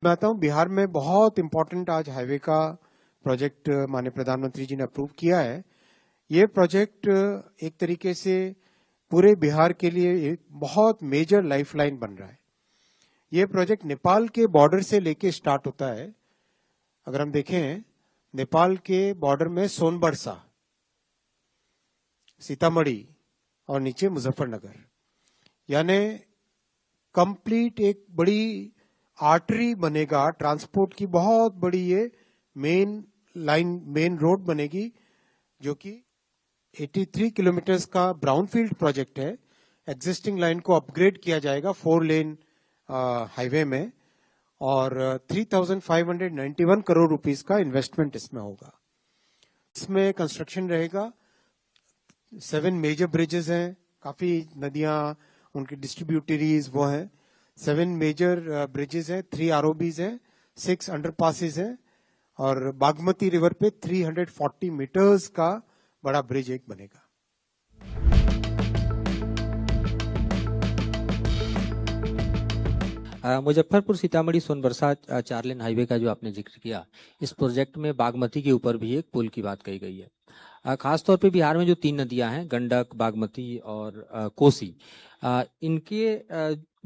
मैं आता हूँ बिहार में बहुत इंपॉर्टेंट आज हाईवे का प्रोजेक्ट माननीय प्रधानमंत्री जी ने अप्रूव किया है। ये प्रोजेक्ट एक तरीके से पूरे बिहार के लिए एक बहुत मेजर लाइफलाइन बन रहा है। ये प्रोजेक्ट नेपाल के बॉर्डर से लेके स्टार्ट होता है। अगर हम देखें नेपाल के बॉर्डर में सोनबरसा, सीतामढ़ी और नीचे मुजफ्फरनगर, यानी कंप्लीट एक बड़ी आर्टरी बनेगा, ट्रांसपोर्ट की बहुत बड़ी ये मेन लाइन, मेन रोड बनेगी, जो कि 83 किलोमीटर्स का ब्राउनफील्ड प्रोजेक्ट है। एग्जिस्टिंग लाइन को अपग्रेड किया जाएगा 4 लेन हाईवे में, और 3,591 करोड़ रुपीस का इन्वेस्टमेंट इसमें होगा। इसमें कंस्ट्रक्शन रहेगा, 7 मेजर ब्रिजेस हैं, काफी नदियां, उनकी डिस्ट्रीब्यूटरीज वो हैं। 7 मेजर ब्रिजेस हैं, 3 आरओबीज हैं, 6 अंडरपासेस हैं, और बागमती रिवर पे 340 मीटर्स का बड़ा ब्रिज एक बनेगा। मुजफ्फरपुर सीतामढ़ी सोनबरसा 4 लेन हाईवे का जो आपने जिक्र किया, इस प्रोजेक्ट में बागमती के ऊपर भी एक पुल की बात कही गई है। खासतौर पे बिहार में जो 3 नदियां हैं, गंडक, बागमती और कोसी, इनके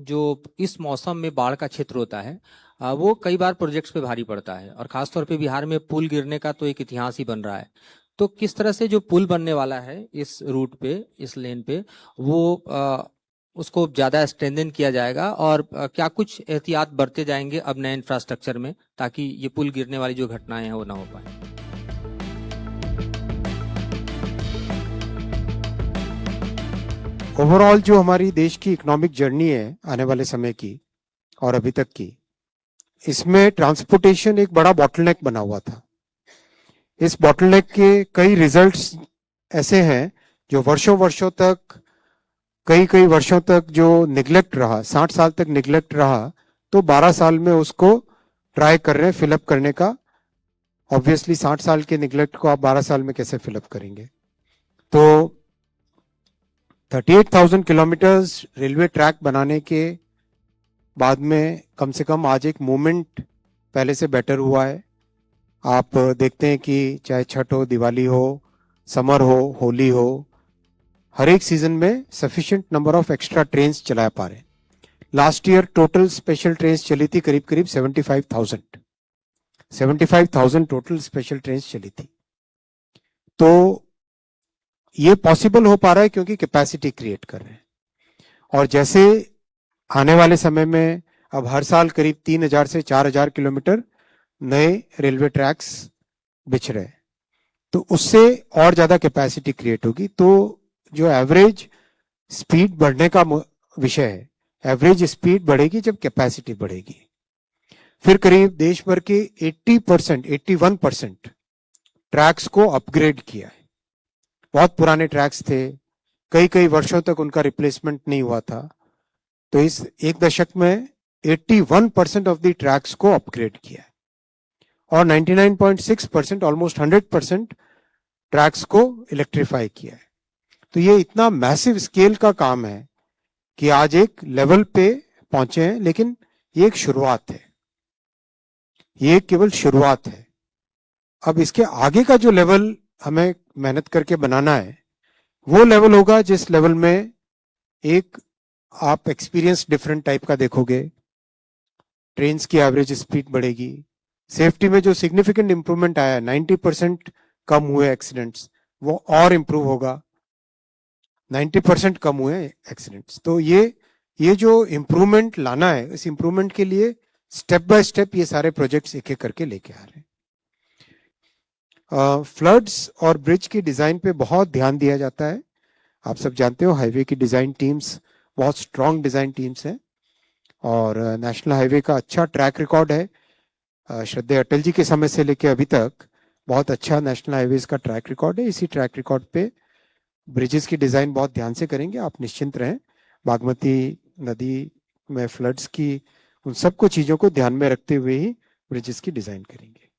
जो इस मौसम में बाढ़ का क्षेत्र होता है, वो कई बार प्रोजेक्ट्स पे भारी पड़ता है, और खासतौर पे बिहार में पुल गिरने का तो एक इतिहास ही बन रहा है। तो किस तरह से जो पुल बनने वाला है इस रूट पे, इस लेन पे, वो उसको ज्यादा स्ट्रेंथन किया जाएगा, और क्या कुछ एहतियात बरते जाएंगे अब नए इंफ्रास्ट्रक्चर में, ताकि ये पुल गिरने वाली जो घटनाएं हैं वो ना हो पाए? ओवरऑल जो हमारी देश की इकोनॉमिक जर्नी है आने वाले समय की और अभी तक की, इसमें ट्रांसपोर्टेशन एक बड़ा बॉटलनेक बना हुआ था। इस बॉटलनेक के कई रिजल्ट्स ऐसे हैं जो वर्षों वर्षों तक, कई वर्षों तक जो निगलेक्ट रहा, 60 साल तक निगलेक्ट रहा, तो 12 साल में उसको ट्राई कर रहे हैं फिलअप करने का। ऑब्वियसली 60 साल के निगलेक्ट को आप 12 साल में कैसे फिलअप करेंगे? तो 38,000 किलोमीटर्स रेलवे ट्रैक बनाने के बाद में कम से कम आज एक मूवमेंट पहले से बेटर हुआ है। आप देखते हैं कि चाहे छठ हो, दिवाली हो, समर हो, होली हो, हर एक सीजन में sufficient number of extra train चला पा रहे हैं। Last year total special train चली थी करीब 75,000 टोटल स्पेशल ट्रेन चली थी। तो ये पॉसिबल हो पा रहा है क्योंकि कैपेसिटी क्रिएट कर रहे हैं। और जैसे आने वाले समय में अब हर साल करीब 3,000 से 4,000 किलोमीटर नए रेलवे ट्रैक्स बिछ रहे हैं, तो उससे और ज्यादा कैपेसिटी क्रिएट होगी। तो जो एवरेज स्पीड बढ़ने का विषय है, एवरेज स्पीड बढ़ेगी जब कैपेसिटी बढ़ेगी। फिर करीब देश भर के 80%, 81% ट्रैक्स को अपग्रेड किया है। बहुत पुराने ट्रैक्स थे, कई वर्षों तक उनका रिप्लेसमेंट नहीं हुआ था, तो इस एक दशक में 81% ऑफ द ट्रैक्स को अपग्रेड किया है, और 99.6%, ऑलमोस्ट 100% ट्रैक्स को इलेक्ट्रीफाई किया है। तो ये इतना मैसिव स्केल का काम है कि आज एक लेवल पे पहुंचे हैं, लेकिन ये एक शुरुआत है, ये केवल शुरुआत है। अब इसके आगे का जो लेवल हमें मेहनत करके बनाना है, वो लेवल होगा जिस लेवल में एक आप एक्सपीरियंस डिफरेंट टाइप का देखोगे, ट्रेन की एवरेज स्पीड बढ़ेगी, सेफ्टी में जो सिग्निफिकेंट इंप्रूवमेंट आया है, 90% कम हुए एक्सीडेंट्स, वो और इंप्रूव होगा, 90% कम हुए एक्सीडेंट्स। तो ये जो इंप्रूवमेंट लाना है, इस इंप्रूवमेंट के लिए स्टेप बाय स्टेप ये सारे प्रोजेक्ट्स एक एक करके लेके आ रहे हैं। फ्लड्स और ब्रिज की डिजाइन पे बहुत ध्यान दिया जाता है। आप सब जानते हो हाईवे की डिजाइन टीम्स बहुत स्ट्रांग डिजाइन टीम्स हैं, और नेशनल हाईवे का अच्छा ट्रैक रिकॉर्ड है। श्रद्धेय अटल जी के समय से लेके अभी तक बहुत अच्छा नेशनल हाईवेज का ट्रैक रिकॉर्ड है। इसी ट्रैक रिकॉर्ड पे ब्रिजेस की डिजाइन बहुत ध्यान से करेंगे, आप निश्चिंत रहें। बागमती नदी में फ्लड्स की उन सबको चीजों को ध्यान में रखते हुए ही ब्रिजेस की डिजाइन करेंगे।